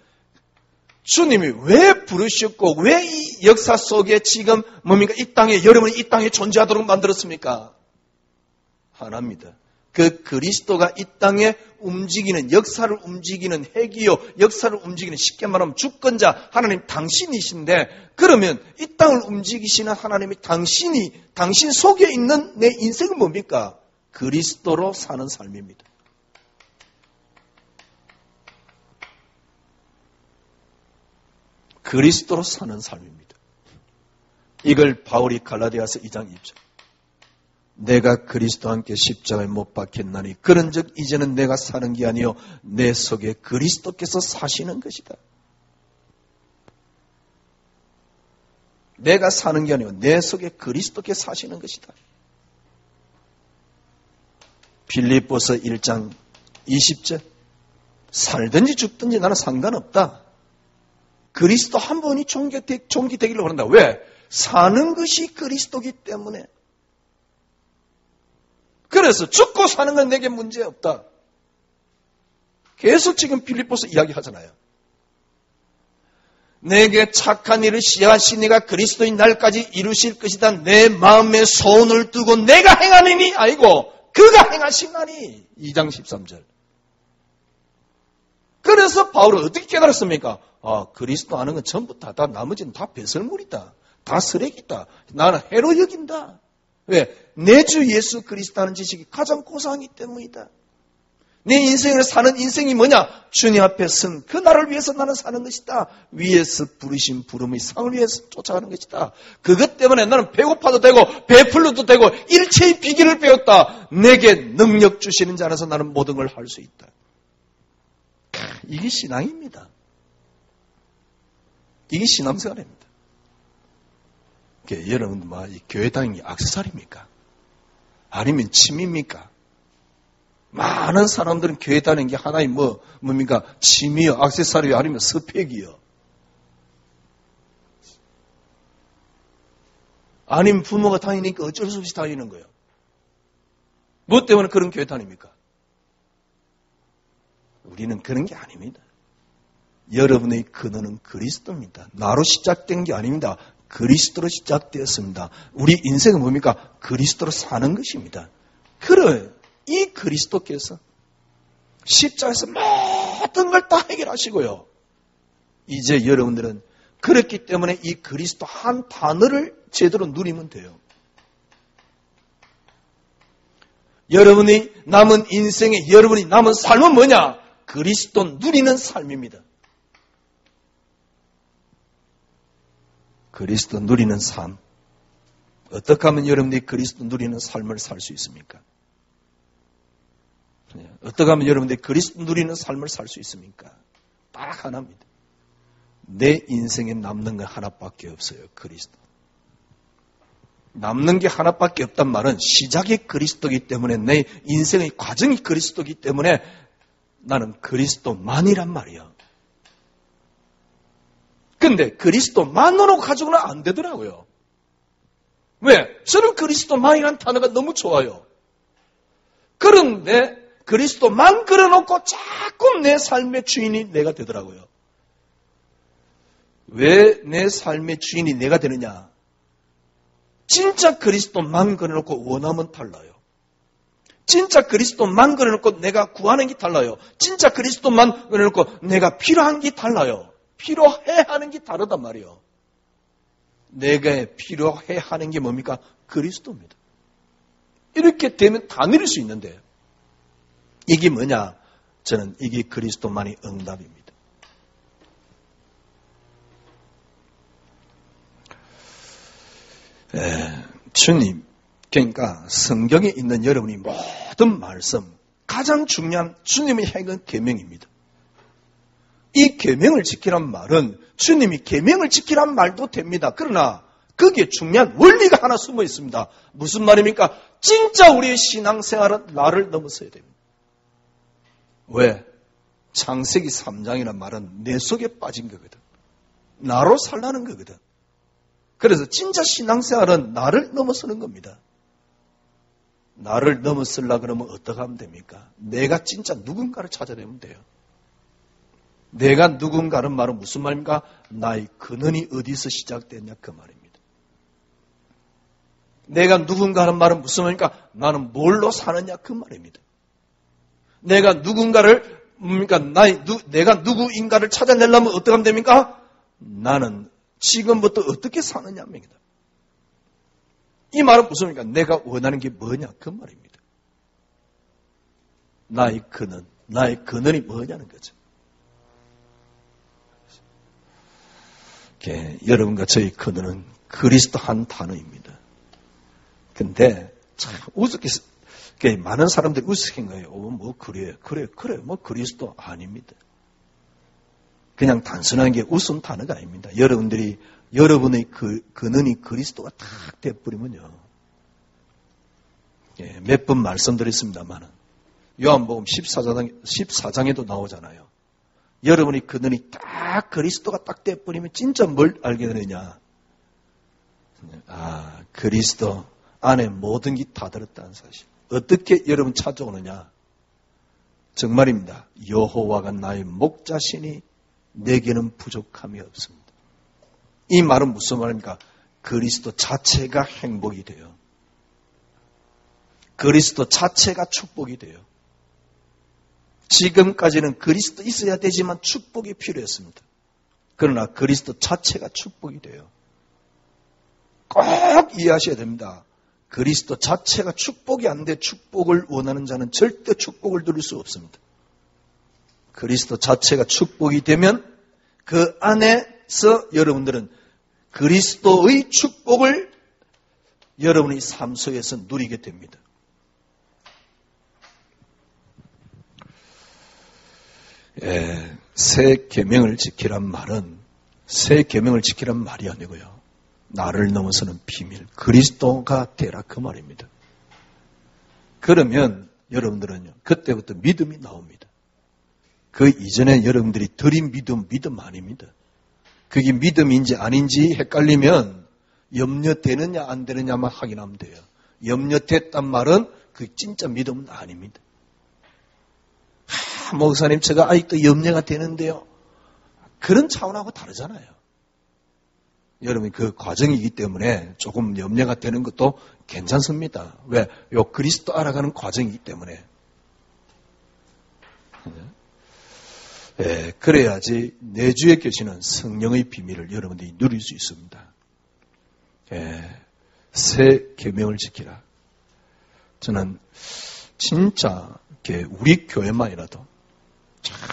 주님이 왜 부르셨고 왜 이 역사 속에 지금 뭡니까? 이 땅에 여러분이 이 땅에 존재하도록 만들었습니까? 하나입니다. 그 그리스도가 이 땅에 움직이는 역사를 움직이는 핵이요 역사를 움직이는 쉽게 말하면 주권자 하나님 당신이신데 그러면 이 땅을 움직이시는 하나님이 당신 속에 있는 내 인생은 뭡니까? 그리스도로 사는 삶입니다. 그리스도로 사는 삶입니다. 이걸 바울이 갈라디아서 2장 2절. 내가 그리스도와 함께 십자가에 못 박혔나니 그런즉 이제는 내가 사는 게 아니요 내 속에 그리스도께서 사시는 것이다. 내가 사는 게 아니요 내 속에 그리스도께서 사시는 것이다. 빌립보서 1장 20절. 살든지 죽든지 나는 상관없다. 그리스도 한 분이 존귀되기를 원한다. 왜? 사는 것이 그리스도이기 때문에. 그래서 죽고 사는 건 내게 문제없다. 계속 지금 빌립보서 이야기하잖아요. 내게 착한 일을 시하신 이가 그리스도인 날까지 이루실 것이다. 내 마음에 소원을 두고 내가 행하느니 아니고 그가 행하시나니. 2장 13절. 그래서 바울은 어떻게 깨달았습니까? 그리스도 아는 건 전부 다 나머지는 다 배설물이다. 다 쓰레기다. 나는 해로 여긴다. 왜? 내 주 예수 그리스도 아는 지식이 가장 고상하기 때문이다. 내 인생을 사는 인생이 뭐냐? 주님 앞에 선 그 나를 위해서 나는 사는 것이다. 위에서 부르신 부름의 상을 위해서 쫓아가는 것이다. 그것 때문에 나는 배고파도 되고 배불러도 되고 일체의 비결을 배웠다. 내게 능력 주시는 자 안에서 나는 모든 걸 할 수 있다. 이게 신앙입니다. 이게 신앙생활입니다. 여러분, 교회 다니는 게 액세서리입니까? 아니면 취미입니까? 많은 사람들은 교회 다니는 게 하나의 뭡니까? 취미요, 액세서리요, 아니면 스펙이요. 아니면 부모가 다니니까 어쩔 수 없이 다니는 거예요. 뭐 때문에 그런 교회 다닙니까? 우리는 그런 게 아닙니다. 여러분의 근원은 그리스도입니다. 나로 시작된 게 아닙니다. 그리스도로 시작되었습니다. 우리 인생은 뭡니까? 그리스도로 사는 것입니다. 그래, 이 그리스도께서 십자가에서 모든 걸 다 해결하시고요. 이제 여러분들은 그렇기 때문에 이 그리스도 한 단어를 제대로 누리면 돼요. 여러분이 남은 인생에 여러분이 남은 삶은 뭐냐? 그리스도 누리는 삶입니다. 그리스도 누리는 삶. 어떻게 하면 여러분들이 그리스도 누리는 삶을 살 수 있습니까? 어떻게 하면 여러분들이 그리스도 누리는 삶을 살 수 있습니까? 딱 하나입니다. 내 인생에 남는 건 하나밖에 없어요. 그리스도. 남는 게 하나밖에 없단 말은 시작이 그리스도이기 때문에 내 인생의 과정이 그리스도이기 때문에 나는 그리스도만이란 말이야. 근데 그리스도만으로 가지고는 안 되더라고요. 왜? 저는 그리스도만이라는 단어가 너무 좋아요. 그런데 그리스도만 걸어놓고 자꾸 내 삶의 주인이 내가 되더라고요. 왜 내 삶의 주인이 내가 되느냐? 진짜 그리스도만 걸어놓고 원하면 달라요. 진짜 그리스도만 걸어놓고 내가 구하는 게 달라요. 진짜 그리스도만 걸어놓고 내가 필요한 게 달라요. 필요해 하는 게 다르단 말이에요. 내가 필요해 하는 게 뭡니까? 그리스도입니다. 이렇게 되면 다 누릴 수 있는데 이게 뭐냐? 저는 이게 그리스도만이 응답입니다. 주님, 그러니까 성경에 있는 여러분이 모든 말씀, 가장 중요한 주님의 행은 계명입니다. 이 계명을 지키란 말은 주님이 계명을 지키란 말도 됩니다. 그러나 거기에 중요한 원리가 하나 숨어 있습니다. 무슨 말입니까? 진짜 우리의 신앙생활은 나를 넘어서야 됩니다. 왜? 창세기 3장이라는 말은 내 속에 빠진 거거든. 나로 살라는 거거든. 그래서 진짜 신앙생활은 나를 넘어서는 겁니다. 나를 넘어서려고 그러면 어떻게 하면 됩니까? 내가 진짜 누군가를 찾아내면 돼요. 내가 누군가는 말은 무슨 말입니까? 나의 근원이 어디서 시작됐냐 그 말입니다. 내가 누군가는 말은 무슨 말입니까? 나는 뭘로 사느냐 그 말입니다. 내가 누군가를 내가 누구인가를 찾아내려면 어떻게 하면 됩니까? 나는 지금부터 어떻게 사느냐입니다. 이 말은 무슨 말입니까? 내가 원하는 게 뭐냐 그 말입니다. 나의 근원이 뭐냐는 거죠. 여러분과 저의 근원은 그리스도 한 단어입니다. 근데 참 우습게 많은 사람들이 우스운 거예요. 뭐 그래, 뭐 그리스도 아닙니다. 그냥 단순한 게 웃음 단어가 아닙니다. 여러분의 근원이 그리스도가 탁 돼버리면요. 몇 번 말씀드렸습니다만은 요한복음 14장에도 나오잖아요. 여러분의 근원이 딱 그리스도가 딱 돼버리면 진짜 뭘 알게 되느냐? 그리스도 안에 모든 게 다 들었다는 사실. 어떻게 여러분 찾아오느냐? 정말입니다. 여호와가 나의 목자시니 내게는 부족함이 없습니다. 이 말은 무슨 말입니까? 그리스도 자체가 행복이 돼요. 그리스도 자체가 축복이 돼요. 지금까지는 그리스도 있어야 되지만 축복이 필요했습니다. 그러나 그리스도 자체가 축복이 돼요. 꼭 이해하셔야 됩니다. 그리스도 자체가 축복이 안 돼 축복을 원하는 자는 절대 축복을 누릴 수 없습니다. 그리스도 자체가 축복이 되면 그 안에서 여러분들은 그리스도의 축복을 여러분의 삶 속에서 누리게 됩니다. 새 계명을 지키란 말은 새 계명을 지키란 말이 아니고요. 나를 넘어서는 비밀, 그리스도가 되라 그 말입니다. 그러면 여러분들은요, 그때부터 믿음이 나옵니다. 그 이전에 여러분들이 드린 믿음 아닙니다. 그게 믿음인지 아닌지 헷갈리면 염려되느냐 안 되느냐만 확인하면 돼요. 염려됐단 말은 그 진짜 믿음은 아닙니다. 목사님 제가 아직도 염려가 되는데요. 그런 차원하고 다르잖아요. 여러분 그 과정이기 때문에 조금 염려가 되는 것도 괜찮습니다. 왜? 요 그리스도 알아가는 과정이기 때문에. 그래야지 내주에 계시는 성령의 비밀을 여러분들이 누릴 수 있습니다. 새 계명을 지키라. 저는 진짜 우리 교회만이라도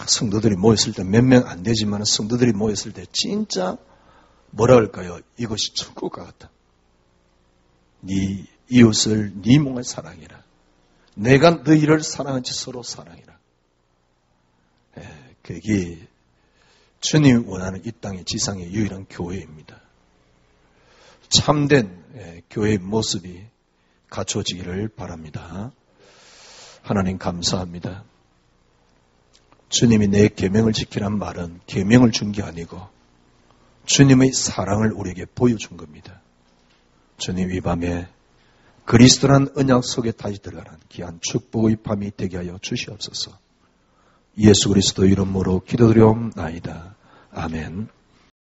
성도들이 모였을 때 몇 명 안 되지만 성도들이 모였을 때 진짜 뭐라 할까요? 이것이 천국과 같다. 네 이웃을 네 몸을 사랑해라. 내가 너희를 사랑한지 서로 사랑해라. 그게 주님이 원하는 이 땅의 지상의 유일한 교회입니다. 참된 교회의 모습이 갖춰지기를 바랍니다. 하나님 감사합니다. 주님이 내 계명을 지키란 말은 계명을 준 게 아니고 주님의 사랑을 우리에게 보여준 겁니다. 주님 이 밤에 그리스도라는 언약 속에 다시 들어가는 귀한 축복의 밤이 되게 하여 주시옵소서. 예수 그리스도 이름으로 기도드리옵나이다. 아멘.